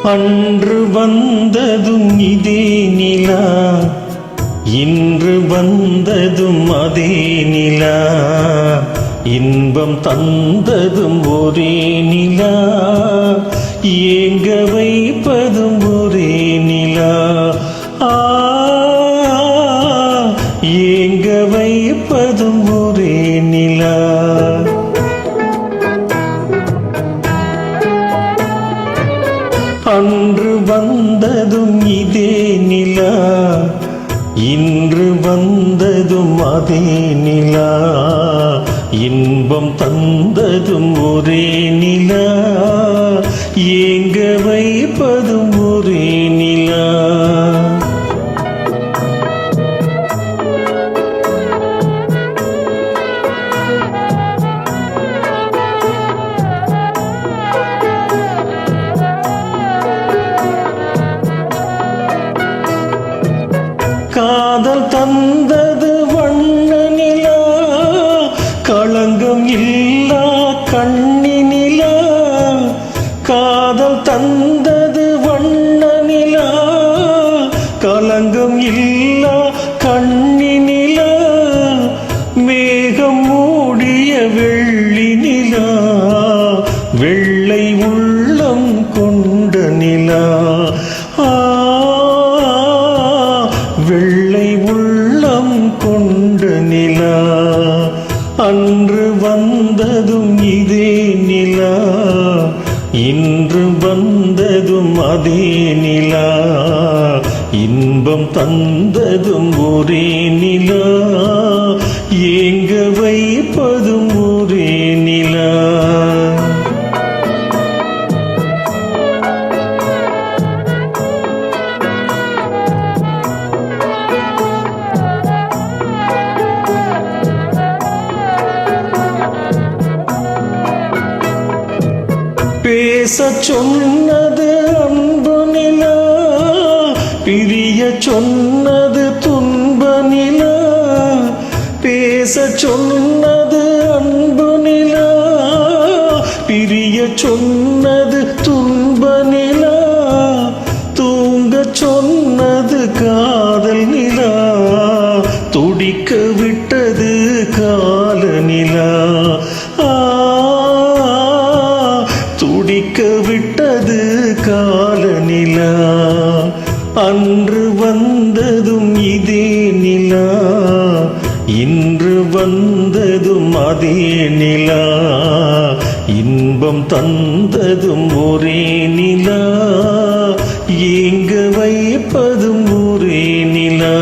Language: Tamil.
அன்று வந்ததும் இதே நிலா, இன்று வந்ததும் அதே நிலா, இன்பம் தந்ததும் ஒரே நிலா, ஏங்க வைப்பதும் ஒரே நிலா. ஏங்க வைப்பதும் ஒரே நிலா. அன்று வந்ததும் இதே நிலா, இன்று வந்ததும் அதே நிலா, இன்பம் தந்ததும் ஒரே நிலா, ஏங்க வைப்பதும் ஒரே நிலா. காதல் தந்தது வண்ண நிலா, களங்கம் இல்லா கண்ணி நிலா. காதல் தந்தது வண்ண நிலா, களங்கம் இல்லா கண்ணி நிலா, மேகம் மூடிய வெள்ளி நிலா, வெள்ளை உள்ளம் கொண்ட நிலா. வெள்ளை உள்ளம் கொண்ட நிலா. அன்று வந்ததும் இதே நிலா, இன்று வந்ததும் அதே நிலா, இன்பம் தந்ததும் ஒரே நிலா, ஏங்க வைப்பதும் ஒரே நிலா. பேசச் சொன்னது அன்பு நிலா, பிரிய சொன்னது துன்ப நிலா. பேசச் சொன்னது அன்பு நிலா, பிரிய சொன்னது துன்ப நிலா, தூங்கச் சொன்னது காதல் நிலா, துடிக்க விட்டது கால நிலா. துடிக்க விட்டது கால நிலா. அன்று வந்ததும் இதே நிலா, இன்று வந்ததும் அதே நிலா, இன்பம் தந்ததும் ஒரே நிலா, ஏங்க வைப்பதும் ஒரே நிலா.